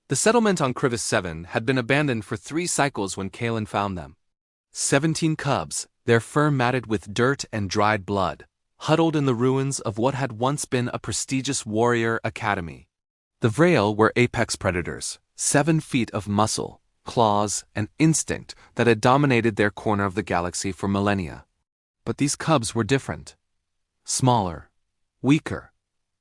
The settlement on Krivis 7 had been abandoned for 3 cycles when Kalen found them. 17 cubs, their fur matted with dirt and dried blood, huddled in the ruins of what had once been a prestigious warrior academy. The Vrail were apex predators, 7 feet of muscle, claws, and instinct that had dominated their corner of the galaxy for millennia. But these cubs were different. Smaller, weaker,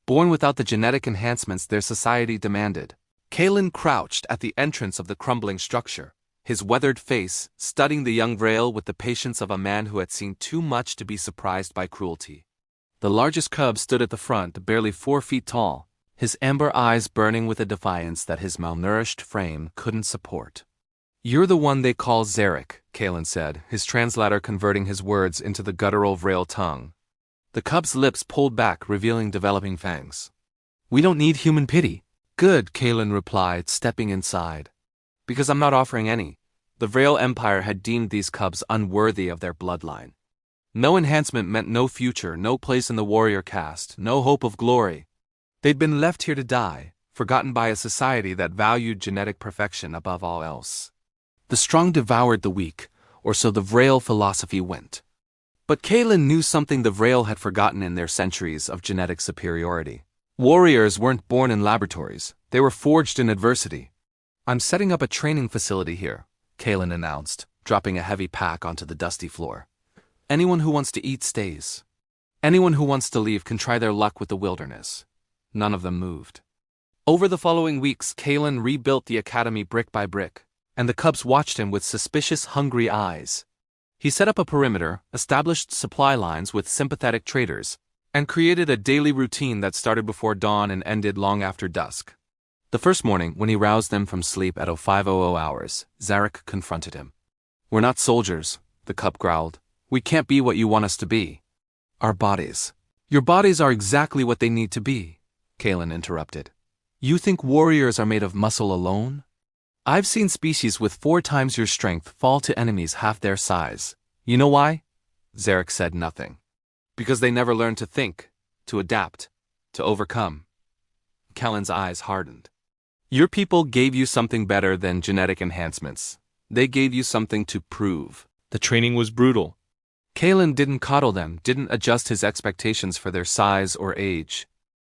born without the genetic enhancements their society demanded. Kalen crouched at the entrance of the crumbling structure, his weathered face studying the young Vrail with the patience of a man who had seen too much to be surprised by cruelty. The largest cub stood at the front, barely 4 feet tall, his amber eyes burning with a defiance that his malnourished frame couldn't support. "You're the one they call Zarek," Kalen said, his translator converting his words into the guttural Vrail tongue. The cub's lips pulled back, revealing developing fangs. "We don't need human pity." "Good," Kalen replied, stepping inside. "Because I'm not offering any." The Vrail Empire had deemed these cubs unworthy of their bloodline. No enhancement meant no future, no place in the warrior caste, no hope of glory. They'd been left here to die, forgotten by a society that valued genetic perfection above all else. The strong devoured the weak, or so the Vrail philosophy went. But Kalen knew something the Vrail had forgotten in their centuries of genetic superiority. Warriors weren't born in laboratories, they were forged in adversity. "I'm setting up a training facility here," Kalen announced, dropping a heavy pack onto the dusty floor. "Anyone who wants to eat stays. Anyone who wants to leave can try their luck with the wilderness." None of them moved. Over the following weeks, Kalen rebuilt the academy brick by brick, and the cubs watched him with suspicious, hungry eyes. He set up a perimeter, established supply lines with sympathetic traders, and created a daily routine that started before dawn and ended long after dusk. The first morning, when he roused them from sleep at 0500 hours, Zarek confronted him. "We're not soldiers," the cub growled. "We can't be what you want us to be." "Our bodies." "Your bodies are exactly what they need to be," Kalen interrupted. "You think warriors are made of muscle alone? I've seen species with 4 times your strength fall to enemies half their size. You know why?" Zarek said nothing. "Because they never learned to think, to adapt, to overcome." Kalen's eyes hardened. "Your people gave you something better than genetic enhancements. They gave you something to prove. The training was brutal." Kalen didn't coddle them, didn't adjust his expectations for their size or age.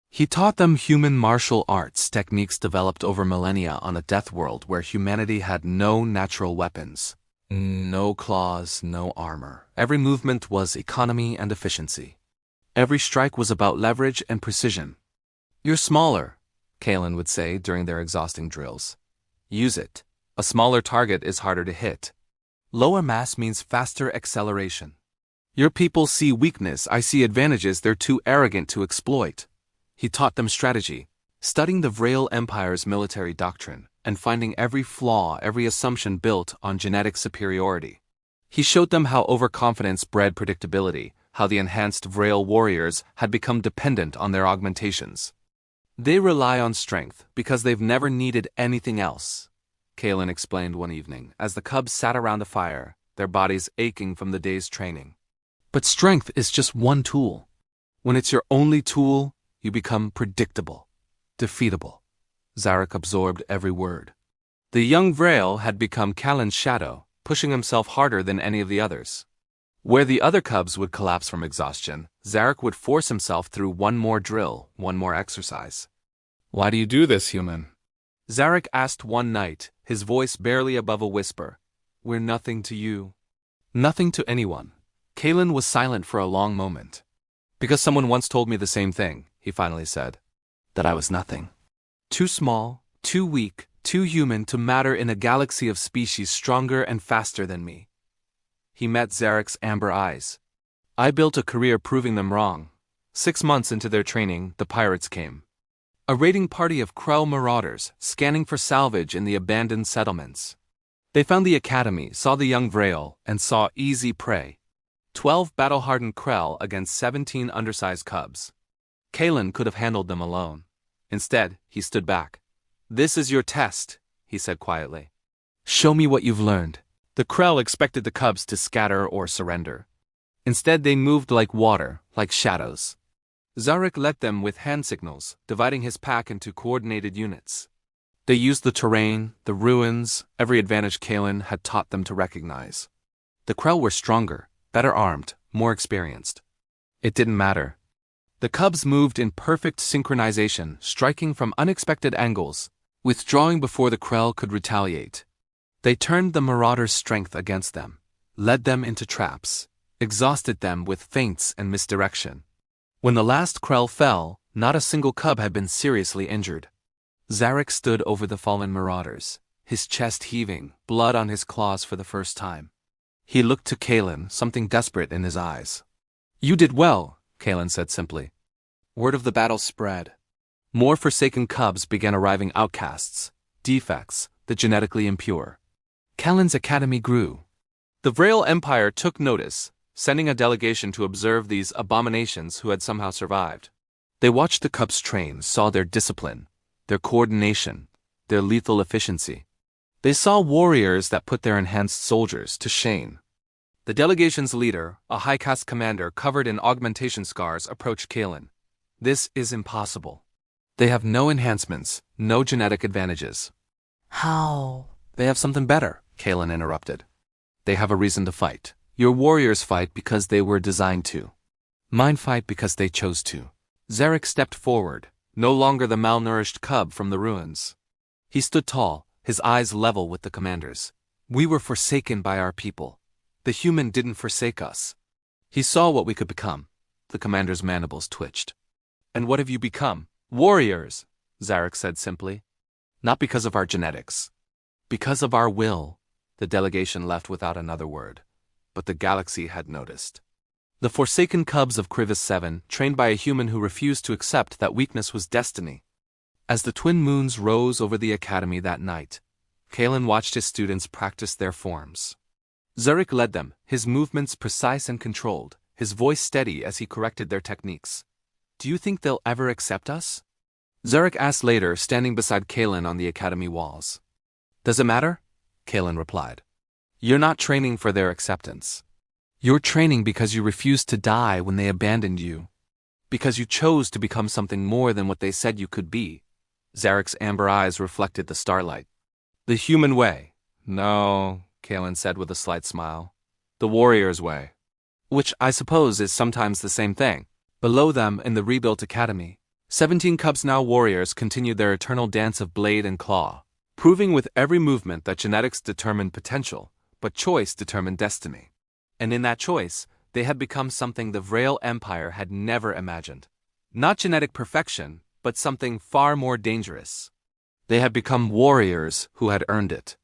He taught them human martial arts techniques developed over millennia on a death world where humanity had no natural weapons. No claws, no armor. Every movement was economy and efficiency. Every strike was about leverage and precision. "You're smaller," Kalen would say during their exhausting drills. "Use it. A smaller target is harder to hit. Lower mass means faster acceleration. Your people see weakness, I see advantages they're too arrogant to exploit." He taught them strategy, studying the Vrail Empire's military doctrine, and finding every flaw, every assumption built on genetic superiority. He showed them how overconfidence bred predictability, how the enhanced Vrail warriors had become dependent on their augmentations. "They rely on strength because they've never needed anything else," Kalen explained one evening as the cubs sat around the fire, their bodies aching from the day's training. "But strength is just one tool. When it's your only tool, you become predictable, defeatable." Zarek absorbed every word. The young Vrail had become Kalen's shadow, pushing himself harder than any of the others. Where the other cubs would collapse from exhaustion, Zarek would force himself through one more drill, one more exercise. "Why do you do this, human?" Zarek asked one night, his voice barely above a whisper. "We're nothing to you." Nothing to anyone. Kalen was silent for a long moment. "Because someone once told me the same thing," he finally said. "That I was nothing. Too small, too weak, too human to matter in a galaxy of species stronger and faster than me." He met Zarek's amber eyes. "I built a career proving them wrong." 6 months into their training, the pirates came. A raiding party of Krell marauders, scanning for salvage in the abandoned settlements. They found the academy, saw the young Vrail, and saw easy prey. 12 battle-hardened Krell against 17 undersized cubs. Kalen could have handled them alone. Instead, he stood back. "This is your test," he said quietly. "Show me what you've learned." The Krell expected the cubs to scatter or surrender. Instead, they moved like water, like shadows. Zarek led them with hand signals, dividing his pack into coordinated units. They used the terrain, the ruins, every advantage Kalen had taught them to recognize. The Krell were stronger, better armed, more experienced. It didn't matter. The cubs moved in perfect synchronization, striking from unexpected angles, withdrawing before the Krell could retaliate. They turned the marauders' strength against them, led them into traps, exhausted them with feints and misdirection. When the last Krell fell, not a single cub had been seriously injured. Zarek stood over the fallen marauders, his chest heaving, blood on his claws for the first time. He looked to Kalen, something desperate in his eyes. "You did well," Kalen said simply. Word of the battle spread. More forsaken cubs began arriving, outcasts, defects, the genetically impure. Kalen's academy grew. The Vrel Empire took notice, sending a delegation to observe these abominations who had somehow survived. They watched the cubs train, saw their discipline, their coordination, their lethal efficiency. They saw warriors that put their enhanced soldiers to shame. The delegation's leader, a high-caste commander covered in augmentation scars, approached Kalen. "This is impossible. They have no enhancements, no genetic advantages." "How?" "They have something better," Kalen interrupted. "They have a reason to fight. Your warriors fight because they were designed to. Mine fight because they chose to." Zarek stepped forward, no longer the malnourished cub from the ruins. He stood tall, his eyes level with the commander's. "We were forsaken by our people. The human didn't forsake us." He saw what we could become. The commander's mandibles twitched. "And what have you become?" "Warriors," Zarek said simply. "Not because of our genetics. Because of our will." The delegation left without another word, but the galaxy had noticed. The forsaken cubs of Krivis 7, trained by a human who refused to accept that weakness was destiny. As the twin moons rose over the academy that night, Kalen watched his students practice their forms. Zarek led them, his movements precise and controlled, his voice steady as he corrected their techniques. "Do you think they'll ever accept us?" Zarek asked later, standing beside Kalen on the academy walls. "Does it matter?" Kalen replied. "You're not training for their acceptance. You're training because you refused to die when they abandoned you. Because you chose to become something more than what they said you could be." Zarek's amber eyes reflected the starlight. "The human way." "No," Kalen said with a slight smile. "The warrior's way." "Which I suppose is sometimes the same thing." Below them, in the rebuilt academy, 17 cubs, now warriors, continued their eternal dance of blade and claw, proving with every movement that genetics determined potential, but choice determined destiny. And in that choice, they had become something the Vrel Empire had never imagined. Not genetic perfection, but something far more dangerous. They had become warriors who had earned it.